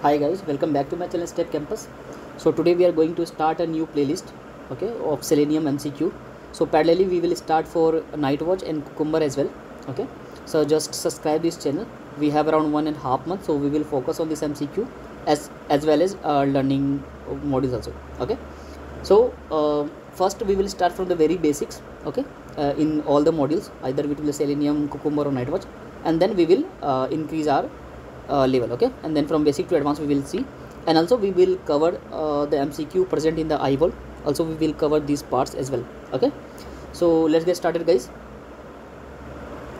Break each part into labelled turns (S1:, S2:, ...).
S1: Hi guys, welcome back to my channel Step Campus. So today we are going to start a new playlist, okay, of Selenium MCQ. So parallelly we will start for Nightwatch and Cucumber as well, okay. So just subscribe this channel. We have around 1.5 months, so we will focus on this MCQ as well as learning modules also, okay. So first we will start from the very basics, okay, in all the modules, either it will be Selenium, Cucumber or Nightwatch, and then we will increase our level, okay, and then from basic to advanced we will see, and also we will cover the MCQ present in the iVol. Also we will cover these parts as well, okay. So let's get started guys.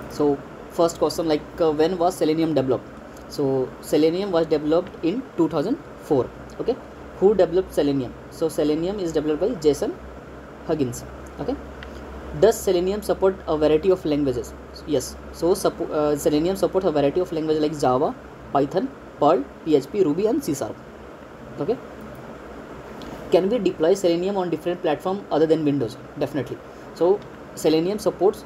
S1: So first question, like when was Selenium developed? So Selenium was developed in 2004, okay. Who developed Selenium? So Selenium is developed by Jason Huggins, okay. Does Selenium support a variety of languages? Yes. So Selenium supports a variety of languages like Java, Python, Perl, PHP, Ruby and C#. Okay. Can we deploy Selenium on different platforms other than Windows? Definitely. So Selenium supports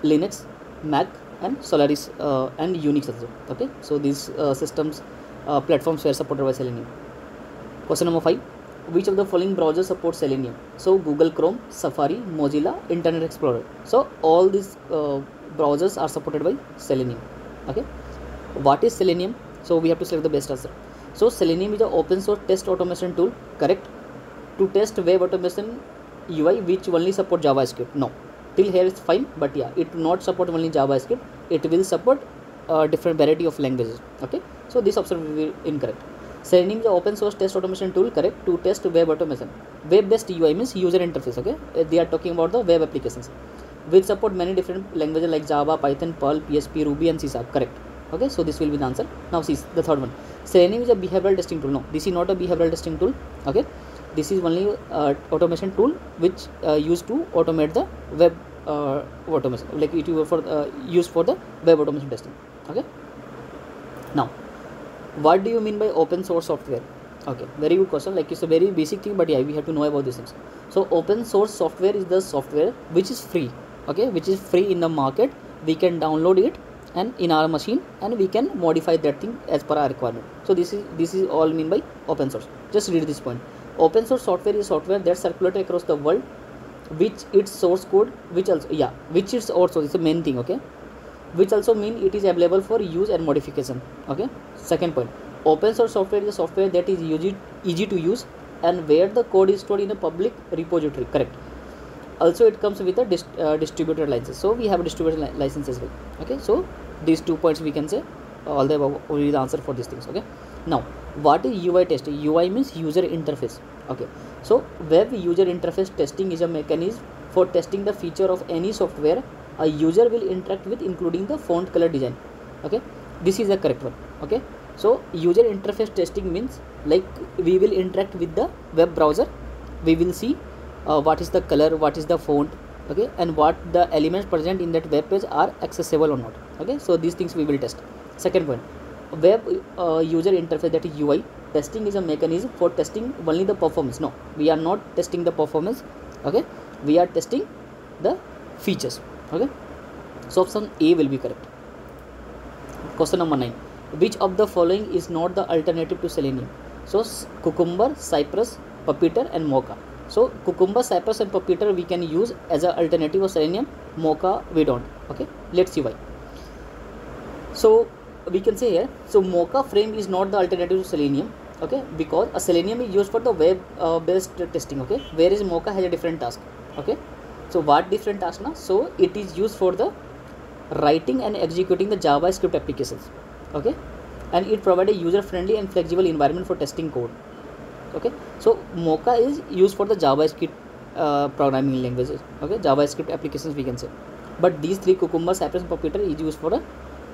S1: Linux, Mac and Solaris and Unix also. Okay. So these systems platforms were supported by Selenium. Question number 5. Which of the following browsers support Selenium? So Google Chrome, Safari, Mozilla, Internet Explorer. So all these browsers are supported by Selenium. Okay. What is Selenium? So we have to select the best answer. So Selenium is an open source test automation tool, correct, to test web automation UI which only support JavaScript. No, till here is fine, but yeah, it will not support only JavaScript. It will support different variety of languages. Okay, so this option will be incorrect. Selenium is an open source test automation tool, correct, to test web automation. Web based UI means user interface. Okay, they are talking about the web applications which support many different languages like Java, Python, Perl, PHP, Ruby and C#. Correct. Okay, so this will be the answer. Now see the third one. Selenium is a behavioral testing tool. No, this is not a behavioral testing tool. Okay, this is only automation tool which used to automate the web automation, like it for used for the web automation testing. Okay. Now, what do you mean by open source software? Okay, very good question. Like it's a very basic thing, but yeah, we have to know about these things. So open source software is the software which is free. Okay, which is free in the market. We can download it and in our machine and we can modify that thing as per our requirement. So this is all mean by open source. Just read this point. Open source software is software that circulated across the world, which its source code, which also which is also, it's the main thing, okay, which also mean it is available for use and modification. Okay. Second point, open source software is a software that is easy to use and where the code is stored in a public repository. Correct. Also it comes with a distributed license, so we have a distributed license as well. Okay, so these 2 points we can say all the above will be the answer for these things. Okay. Now what is UI testing? UI means user interface. Okay, so web user interface testing is a mechanism for testing the feature of any software a user will interact with, including the font color design. Okay, this is the correct one. Okay, so user interface testing means like we will interact with the web browser, we will see what is the color, what is the font, okay, and what the elements present in that web page are accessible or not. Okay, so these things we will test. Second point, web user interface, that is UI testing, is a mechanism for testing only the performance. No, we are not testing the performance. Okay, we are testing the features. Okay, so option A will be correct. Question number 9. Which of the following is not the alternative to Selenium? So Cucumber, Cypress, Puppeteer and Mocha. So Cucumber, Cypress and Puppeteer we can use as an alternative of Selenium. Mocha we don't. Okay, let's see why. So we can say here, so Mocha frame is not the alternative to Selenium. Okay, because a Selenium is used for the web based testing. Okay, whereas Mocha has a different task. Okay, so what different task now? So it is used for the writing and executing the JavaScript applications. Okay, and it provides a user friendly and flexible environment for testing code. Okay, so Mocha is used for the JavaScript programming languages. Okay, JavaScript applications we can say, but these three, Cucumber, Cypress and Puppeteer, is used for the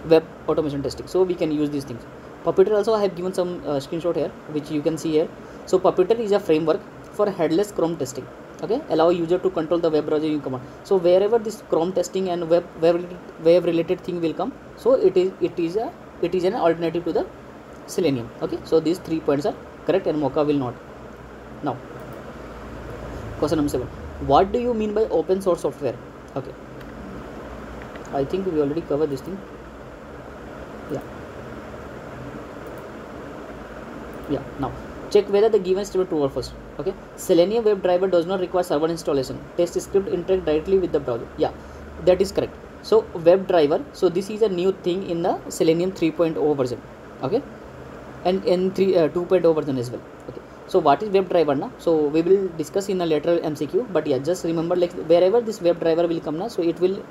S1: web automation testing, so we can use these things. Puppeteer also I have given some screenshot here which you can see here. So Puppeteer is a framework for headless Chrome testing. Okay, allow user to control the web browser using command. So wherever this Chrome testing and web related thing will come, so it is an alternative to the Selenium. Okay, so these 3 points are correct and Mocha will not. Now question number 7. What do you mean by open source software? Okay, I think we already covered this thing. Yeah, Yeah, now check whether the given statement true or false. Okay, Selenium WebDriver does not require server installation. Test script interact directly with the browser. Yeah, that is correct. So WebDriver, so this is a new thing in the Selenium 3.0 version. Okay, and in 2.0 version as well. Okay, so what is WebDriver now? So we will discuss in a later MCQ, but yeah, just remember, like wherever this WebDriver will come now, so it will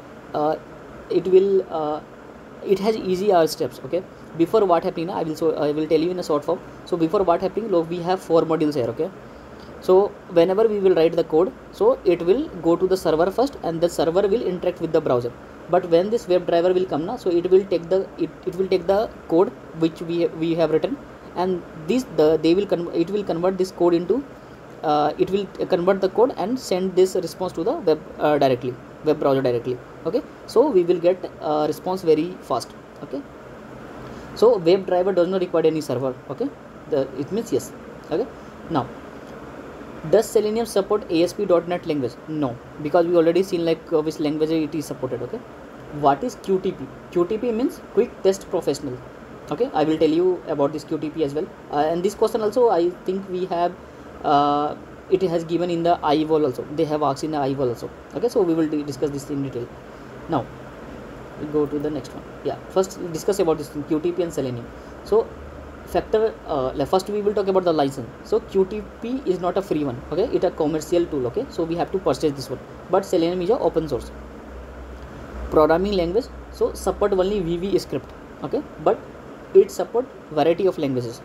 S1: it has easy steps. Okay, before what happening now, I will tell you in a short form. So before what happening, look, we have 4 modules here. Okay, so whenever we will write the code, so it will go to the server first, and the server will interact with the browser. But when this WebDriver will come now, so it will take the code which we have written, and it will convert this code into it will convert the code and send this response to the web browser directly. Okay, so we will get response very fast. Okay, so WebDriver does not require any server. Okay, it means yes. Okay, now does Selenium support ASP.NET language? No, because we already seen like which language it is supported. Okay, what is QTP? QTP means Quick Test Professional. Okay, I will tell you about this QTP as well. And this question also, I think we have it has given in the IVOL also. They have asked in the IVOL also. Okay, so we will discuss this in detail. Now we go to the next one. Yeah, first discuss about this QTP and Selenium. So first we will talk about the license. So QTP is not a free one. Okay, it's a commercial tool. Okay, so we have to purchase this one, but Selenium is a open source programming language. So support only VB script. Okay, but it support variety of languages.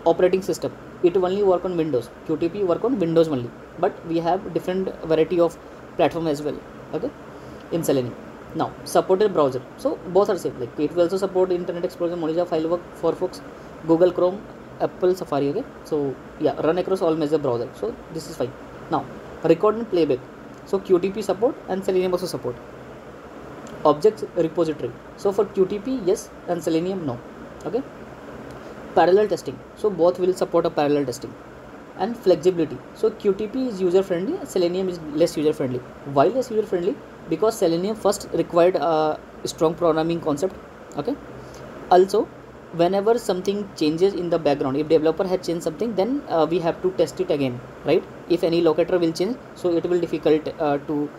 S1: Operating system, it only work on Windows. QTP work on Windows only, but we have different variety of platform as well. Okay, in Selenium. Now supported browser, so both are same. Like it will also support Internet Explorer, Mozilla Firefox, Google Chrome, Apple Safari. Okay, so yeah, run across all major browser, so this is fine. Now record and playback, so QTP support and Selenium also support. Object repository, so for QTP yes and Selenium no. Okay, parallel testing, so both will support a parallel testing. And flexibility, so QTP is user friendly, Selenium is less user friendly. Why less user friendly? Because Selenium first required a strong programming concept. Okay, also whenever something changes in the background, if developer has changed something, then we have to test it again, right? If any locator will change, so it will difficult to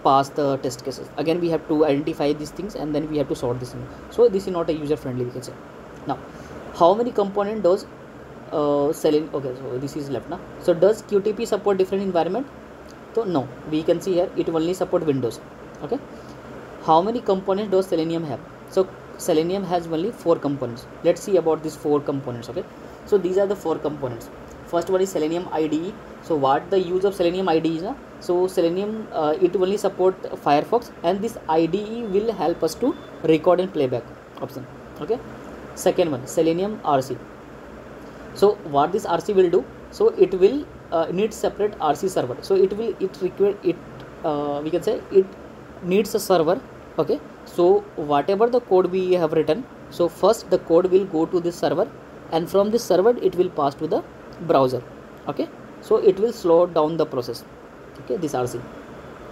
S1: pass the test cases. Again we have to identify these things, and then we have to sort this thing. So this is not a user friendly, we can say. Now how many component does Selenium? Okay, so this is left now. So does QTP support different environment? So no, we can see here it only support Windows. Okay, how many components does Selenium have? So Selenium has only 4 components. Let's see about these 4 components. Okay, so these are the 4 components. First one is Selenium IDE. So what the use of Selenium IDE is? So Selenium it only support Firefox, and this IDE will help us to record and playback option. Okay, second one Selenium RC. So what this RC will do? So it will need separate RC server. So we can say it needs a server. Okay, so whatever the code we have written, so first the code will go to this server, and from this server it will pass to the browser. Okay, so it will slow down the process. Okay, this RC.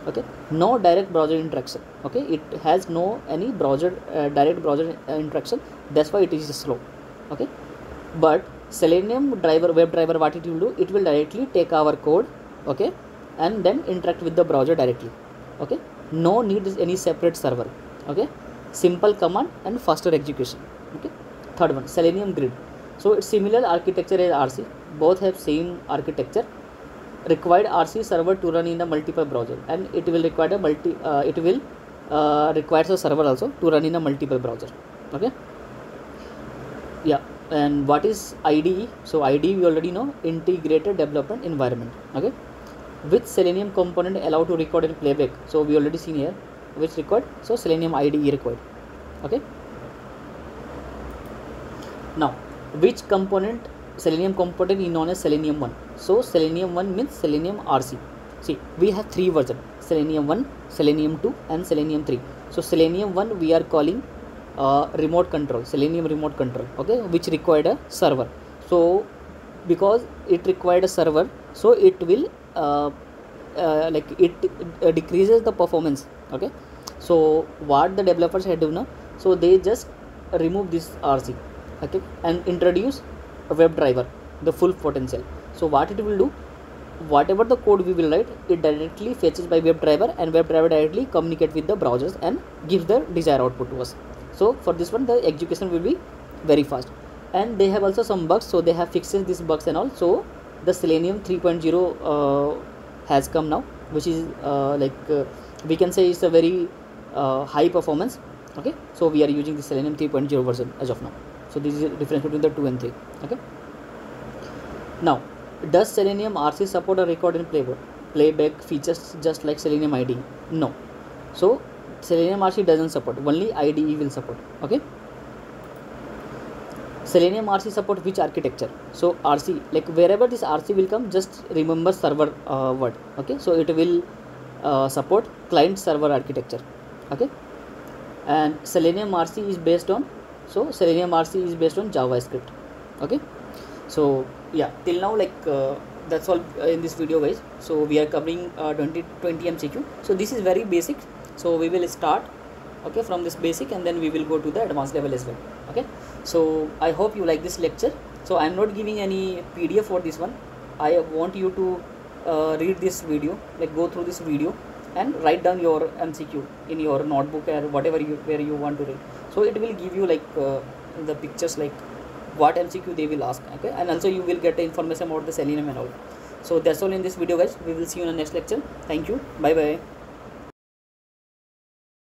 S1: Okay, no direct browser interaction. Okay, it has no any browser direct browser interaction, that's why it is slow. Okay, but Selenium driver, WebDriver, what it will do? It will directly take our code, okay, and then interact with the browser directly. Okay, no need is any separate server. Okay, simple command and faster execution. Okay, third one Selenium Grid. So it's similar architecture as RC. Both have same architecture. Required RC server to run in the multiple browser, and it will require a requires a server also to run in a multiple browser. Okay, yeah. And what is IDE? So IDE we already know, integrated development environment. Okay, which Selenium component allow to record and playback? So we already seen here which record. So Selenium IDE required. Okay, now which component Selenium component is known as Selenium 1? So Selenium 1 means Selenium RC. See, we have 3 versions: Selenium 1, Selenium 2 and Selenium 3. So Selenium 1 we are calling remote control, Selenium remote control. Okay, which required a server. So because it required a server, so it will decreases the performance. Okay, so what the developers had done now, so they just remove this RC. okay, and introduce a WebDriver, the full potential. So what it will do, whatever the code we will write, it directly fetches by WebDriver, and WebDriver directly communicate with the browsers and gives the desired output to us. So for this one, the execution will be very fast. And they have also some bugs, so they have fixed these bugs and all. So the Selenium 3.0 has come now, which is we can say it's a very high performance. Okay, so we are using the Selenium 3.0 version as of now. So this is the difference between the 2 and 3. Okay, now does Selenium RC support a record and playback features just like Selenium IDE? No. So Selenium RC doesn't support, only IDE will support. Okay, Selenium RC support which architecture? So RC, like wherever this RC will come, just remember server word. Okay, so it will support client server architecture. Okay, and Selenium RC is based on, so Selenium RC is based on JavaScript. Okay, so yeah, till now that's all in this video guys. So we are covering 20 MCQ. So this is very basic, so we will start, okay, from this basic, and then we will go to the advanced level as well. Okay, so I hope you like this lecture. So I am not giving any PDF for this one. I want you to read this video, like go through this video and write down your MCQ in your notebook or whatever where you want to read. So it will give you the pictures, like what MCQ they will ask. Okay, and also you will get the information about the Selenium and all. So that's all in this video guys. We will see you in the next lecture. Thank you. Bye bye.